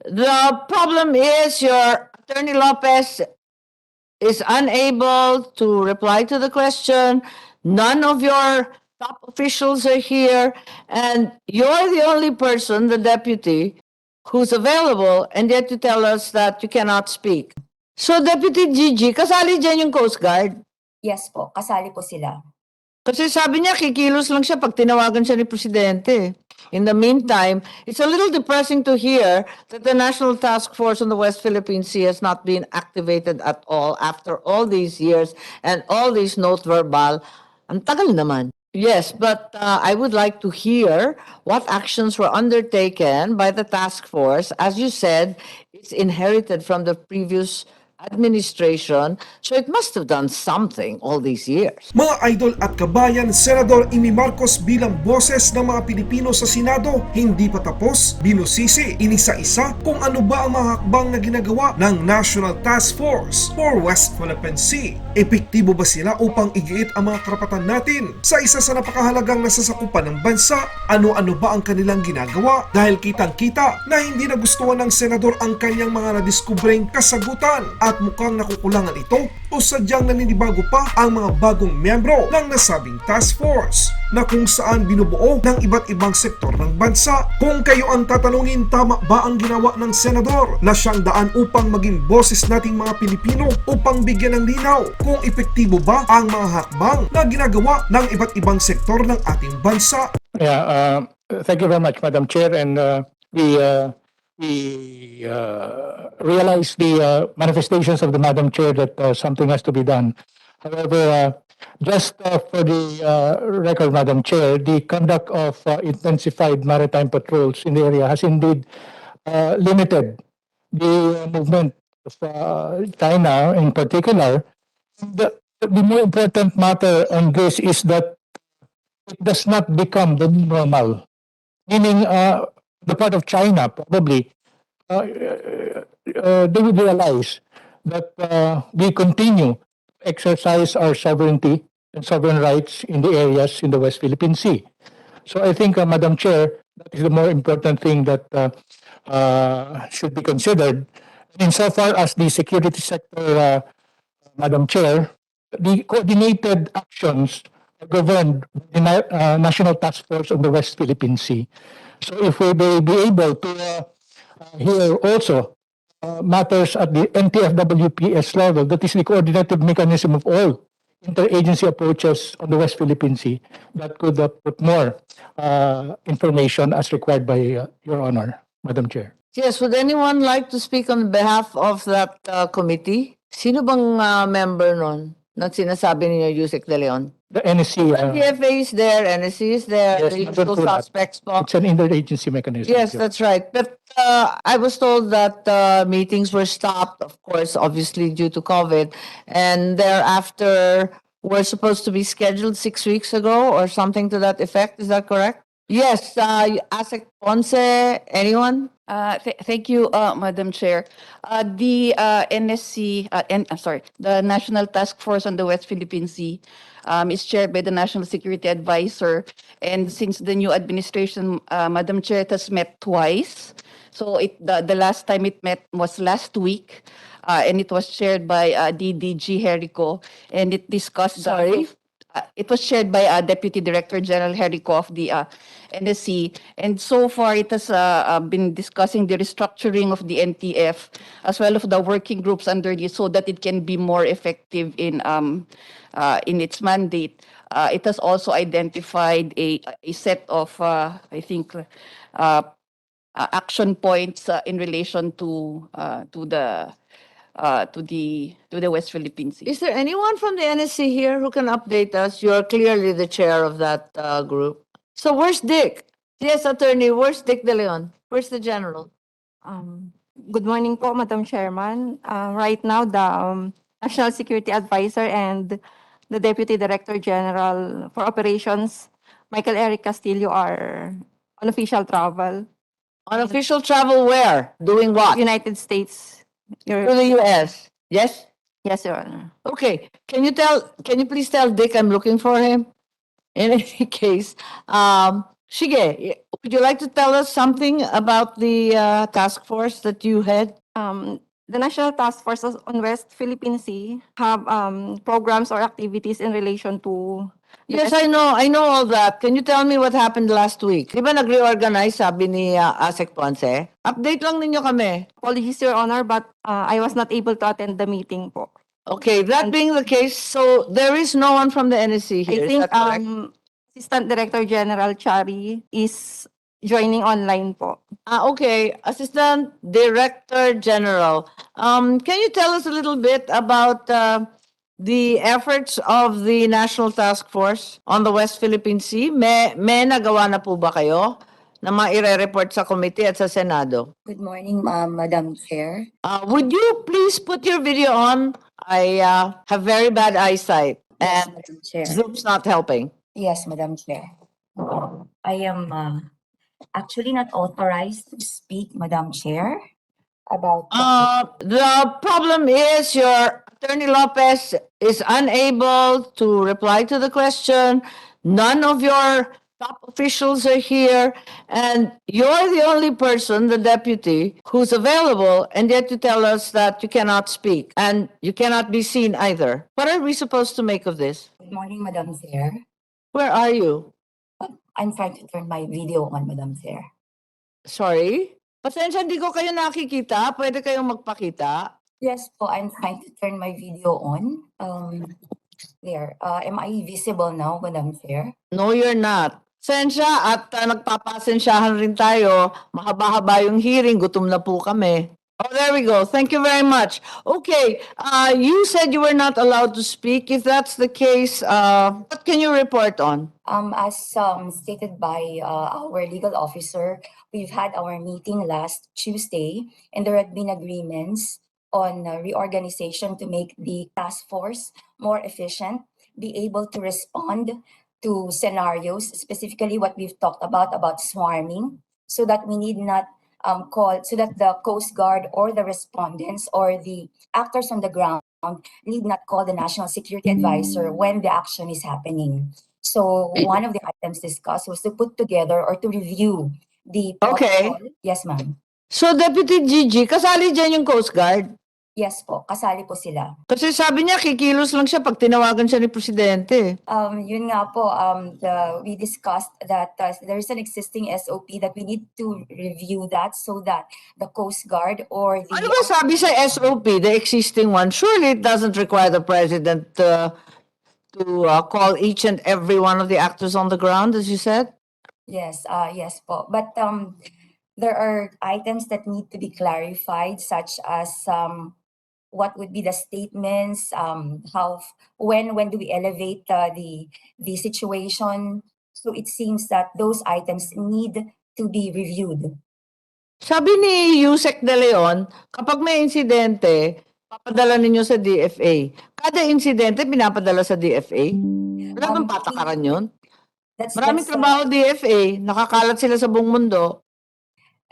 The problem is your Attorney Lopez is unable to reply to the question. None of your top officials are here, and you're the only person, the deputy, who's available, and yet you tell us that you cannot speak. So, Deputy Gigi, kasali dyan yung Coast Guard? Yes po, kasali po sila. Kasi sabi niya, kikilos lang siya pag tinawagan siya ni Presidente. In the meantime, it's a little depressing to hear that the National Task Force on the West Philippine Sea has not been activated at all after all these years and all these note verbal. Ang tagal naman. Yes, but I would like to hear what actions were undertaken by the task force. As you said, it's inherited from the previous administration, so it must have done something all these years. Mga idol at kabayan, Senador Amy Marcos bilang boses ng mga Pilipino sa Senado, hindi pa tapos, binusisi, inisa-isa kung ano ba ang mga hakbang na ginagawa ng National Task Force for West Philippine Sea. Epektibo ba sila upang igiit ang mga karapatan natin sa isa sa napakahalagang nasasakupan ng bansa? Ano-ano ba ang kanilang ginagawa? Dahil kitang-kita na hindi nagustuhan ng senador ang kanyang mga nadiskubreng kasagutan at mukhang nakukulangan ito o sadyang naninibago pa ang mga bagong miyembro ng nasabing task force na kung saan binubuo ng iba't ibang sektor ng bansa. Kung kayo ang tatanungin, tama ba ang ginawa ng senador na siyang daan upang maging boses nating mga Pilipino upang bigyan ng linaw kung epektibo ba ang mga hakbang na ginagawa ng iba't ibang sektor ng ating bansa? Yeah, thank you very much, Madam Chair, and we realize the manifestations of the Madam Chair that something has to be done. However, just for the record, Madam Chair, the conduct of intensified maritime patrols in the area has indeed limited the movement of China in particular. The more important matter on this is that it does not become the new normal, meaning the part of China probably they would realize that we continue to exercise our sovereignty and sovereign rights in the areas in the West Philippine Sea. So I think, Madam Chair, that is the more important thing that should be considered. And insofar as the security sector, Madam Chair, the coordinated actions are governed by the National Task Force on the West Philippine Sea. So if we will be able to hear also matters at the NTFWPS level, that is the coordinated mechanism of all interagency approaches on the West Philippine Sea, that could put more information as required by Your Honor, Madam Chair. Yes, would anyone like to speak on behalf of that committee? Sino bang member nun na sinasabi ninyo, Yusek De Leon? The NSC, TFA is there, NSC is there, Yes, the nandun usual po lahat. suspects po. it's an interagency mechanism. Yes, that's right. But I was told that meetings were stopped, of course, obviously due to COVID, and thereafter were supposed to be scheduled 6 weeks ago or something to that effect. Is that correct? Yes, Asek Ponce, anyone? Thank you, Madam Chair. The NSC, the National Task Force on the West Philippine Sea is chaired by the National Security Advisor. And since the new administration, Madam Chair, it has met twice. So the last time it met was last week, and it was chaired by DDG Jericho, and it discussed Sorry? It was chaired by Deputy Director General Jericho of the NSC, and so far it has been discussing the restructuring of the NTF as well as the working groups under it, so that it can be more effective in its mandate. It has also identified a set of I think action points in relation to the West Philippine Sea. Is there anyone from the NSC here who can update us? You're clearly the chair of that group. So where's Dick? Yes, attorney, where's Dick De Leon? Where's the general? Good morning po, Madam Chairman. Right now, the National Security Advisor and the Deputy Director General for Operations, Michael Eric Castillo, are on official travel. On official travel where? Doing what? United States. To the US. Yes? Yes, Your Honor. Okay. Can you please tell Dick I'm looking for him? In any case, Sige, would you like to tell us something about the task force that you had? The National Task Force on West Philippine Sea have programs or activities in relation to the Yes, I know all that. Can you tell me what happened last week? Di ba nag-reorganize, sabi ni Asek Ponce? Update lang ninyo kami. Apologies, Your Honor, but I was not able to attend the meeting po. Okay, that being the case, so there is no one from the NSC I here, is think that correct? Assistant Director General Chari is joining online po. Okay, Assistant Director General. Can you tell us a little bit about the efforts of the National Task Force on the West Philippine Sea? May nagawa na po ba kayo na maire-report sa committee at sa Senado? Good morning, Madam Chair. Would you please put your video on? I have very bad eyesight Yes, and Madam Chair. Zoom's not helping. Yes, Madam Chair. I am actually not authorized to speak, Madam Chair, about The problem is your Attorney Lopez is unable to reply to the question. None of your top officials are here, and you're the only person, the deputy, who's available, and yet you tell us that you cannot speak and you cannot be seen either. What are we supposed to make of this? Good morning, Madam Chair. Where are you? I'm trying to turn my video on, Madam Chair. Sorry? Pasensya, hindi ko kayo nakikita. Pwede kayong magpakita. Yes po, I'm trying to turn my video on. There. Am I visible now, Madam Chair? No, you're not. Sensya at nagpapasensyahan rin tayo. Mahaba-haba yung hearing, gutom na po kami. Oh, there we go. Thank you very much. Okay, you said you were not allowed to speak. If that's the case, what can you report on? As stated by our legal officer, we've had our meeting last Tuesday, and there had been agreements on reorganization to make the task force more efficient, be able to respond to scenarios, specifically what we've talked about swarming, so that we need not so that the Coast Guard or the respondents or the actors on the ground need not call the National Security Advisor when the action is happening. So one of the items discussed was to put together or to review the Okay. protocol. Yes, ma'am. So, Deputy Gigi, kasali dyan yung Coast Guard? Yes po, kasali po sila. Kasi sabi niya, kikilos lang siya pag tinawagan siya ni Presidente. Yun nga po, we discussed that there is an existing SOP that we need to review that so that the Coast Guard or the... Ano ba sabi sa SOP, the existing one? Surely it doesn't require the President to call each and every one of the actors on the ground, as you said? Yes, yes po. But there are items that need to be clarified, such as what would be the statements, when do we elevate the situation? So it seems that those items need to be reviewed. Sabi ni Yusek De Leon, kapag may insidente, papadala ninyo sa DFA. Kada insidente, pinapadala sa DFA? Wala bang patakaran yun? Maraming trabaho DFA, nakakalat sila sa buong mundo.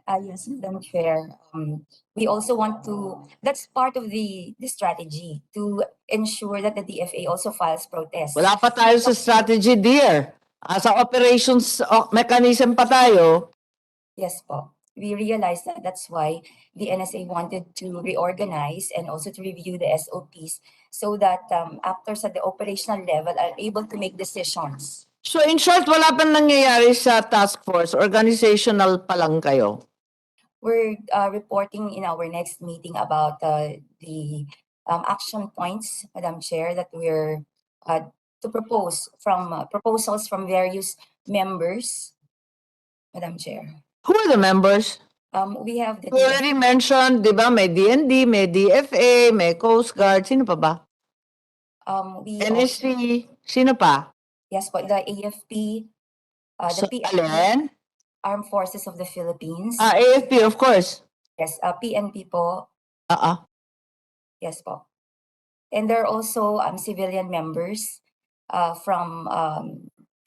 Yes, Madam Chair. We also want to, that's part of the strategy to ensure that the DFA also files protests. Wala pa tayo sa strategy, dear. Sa operations mechanism pa tayo. Yes po. We realized that that's why the NSA wanted to reorganize and also to review the SOPs so that actors at the operational level are able to make decisions. So in short, wala pa nangyayari sa task force, organizational pa lang kayo. We're reporting in our next meeting about the action points, Madam Chair, that we're to propose from proposals from various members, Madam Chair. Who are the members? We have the You already mentioned, di ba, may DND, may DFA, may Coast Guard, sino pa ba? NSC, sino pa? Yes, po, the AFP, So, the PNP, alin? Armed Forces of the Philippines. AFP, of course. Yes, PNP po. Yes po. And there are also civilian members from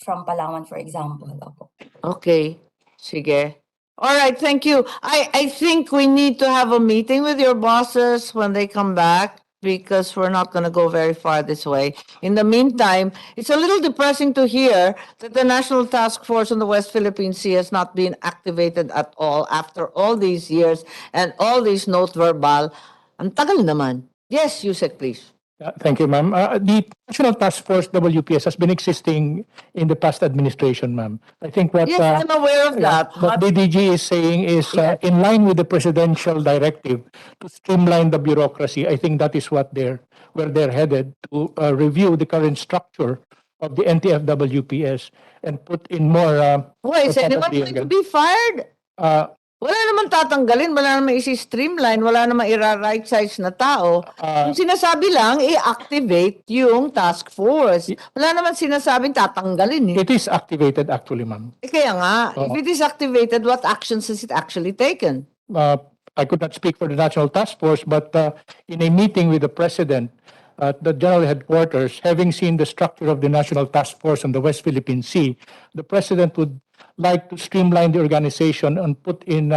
Palawan, for example. Opo. Okay, sige. All right, thank you. I think we need to have a meeting with your bosses when they come back because we're not going to go very far this way. In the meantime, it's a little depressing to hear that the National Task Force on the West Philippine Sea has not been activated at all after all these years and all these note verbal. Ang tagal naman. Yes, Yusek, please. Thank you, ma'am. The National Task Force WPS has been existing in the past administration, ma'am. I think what Yes, I'm aware of that. what DDG is saying is in line with the presidential directive to streamline the bureaucracy. I think that is what where they're headed to review the current structure of the NTF-WPS and put in more. Why, is anyone going to be fired? Uh, Wala naman tatanggalin, wala naman isi-streamline, wala naman ira-right size na tao. Yung sinasabi lang, i-activate yung task force. Wala naman sinasabing tatanggalin eh. it is activated actually, ma'am. Kaya nga, if it is activated, what actions has it actually taken? I could not speak for the National Task Force, but in a meeting with the President at the General Headquarters, having seen the structure of the National Task Force on the West Philippine Sea, the President would like to streamline the organization and put in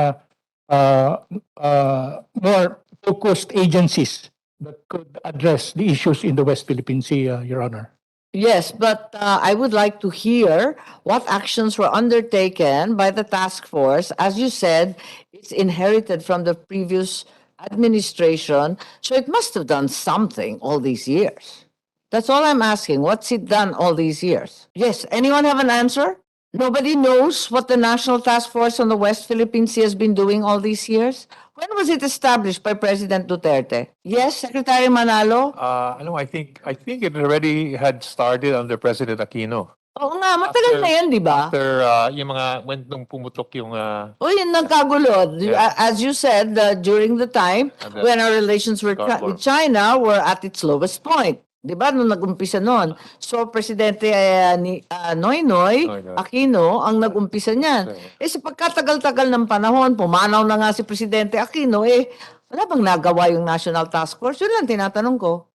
more focused agencies that could address the issues in the West Philippine Sea, Your Honor. Yes, but I would like to hear what actions were undertaken by the task force. As you said, it's inherited from the previous administration, so it must have done something all these years. That's all I'm asking. What's it done all these years? Yes, anyone have an answer? Nobody knows what the National Task Force on the West Philippine Sea has been doing all these years? When was it established by President Duterte? Yes, Secretary Manalo? I think it already had started under President Aquino. Oo nga, matagal na yan, di ba? After yung mga nung pumutok yung O yun, nagkagulo. Yeah. As you said, during the time And when our relations with Scarlet. China were at its lowest point. Di ba? Nung nag-umpisa noon. So, Presidente Noynoy Noynoy. Aquino ang nag-umpisa niyan. Eh, sa pagkatagal-tagal ng panahon, pumanaw na nga si Presidente Aquino, wala bang nagawa yung National Task Force? Yun lang tinatanong ko.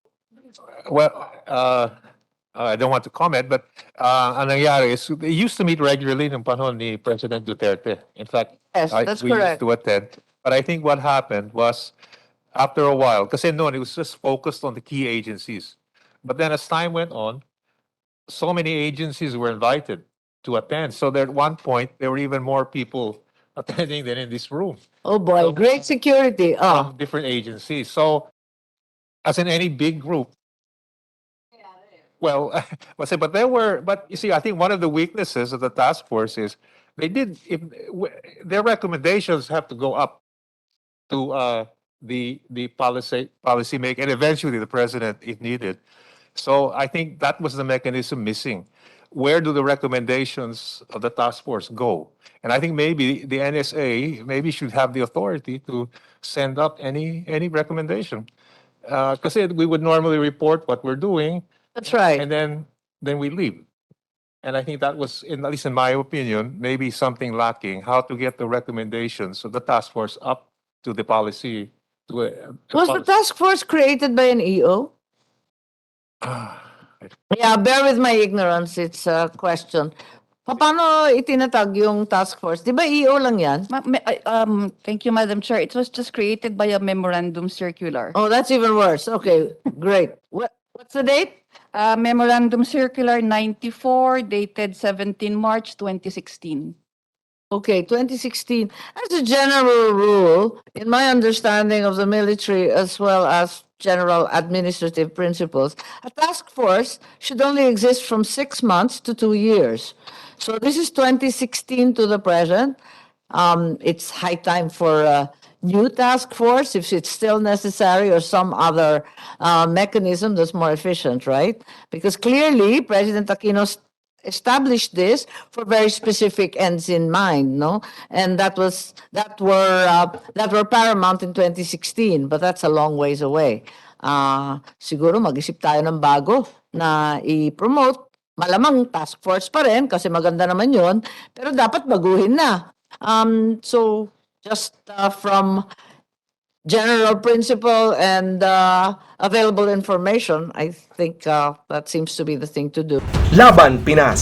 well, I don't want to comment, but ang nangyari is they used to meet regularly ng panahon ni President Duterte. In fact, Yes, that's we correct. used to attend. But I think what happened was after a while, kasi noon it was just focused on the key agencies. But then as time went on, so many agencies were invited to attend. So that at one point, there were even more people attending than in this room Oh boy, great security. from different agencies. So, as in any big group, well, but you see, I think one of the weaknesses of the task force is their recommendations have to go up to the policy make, and eventually the president if needed. So I think that was the mechanism missing. Where do the recommendations of the task force go? And I think maybe the NSA should have the authority to send up any recommendation. Because we would normally report what we're doing, That's right. and then we leave. And I think that was, at least in my opinion, maybe something lacking, how to get the recommendations of the task force up to the policy. Was the task force created by an EO? Yeah, bear with my ignorance. It's a question. Paano itinatag yung task force? Di ba EO lang yan? Thank you, Madam Chair. It was just created by a memorandum circular. Oh, that's even worse. Okay, great. What's the date? Memorandum Circular 94 dated 17 March 2016. Okay, 2016. As a general rule, in my understanding of the military as well as general administrative principles, a task force should only exist from 6 months to 2 years. So this is 2016 to the present. It's high time for a new task force if it's still necessary or some other mechanism that's more efficient, right? Because clearly President Aquino established this for very specific ends in mind, no? And that were paramount in 2016, but that's a long ways away. Siguro mag-isip tayo ng bago na i-promote. Malamang task force pa rin kasi maganda naman yun, pero dapat baguhin na. So just from general principle and available information, I think that seems to be the thing to do. Laban Pinas.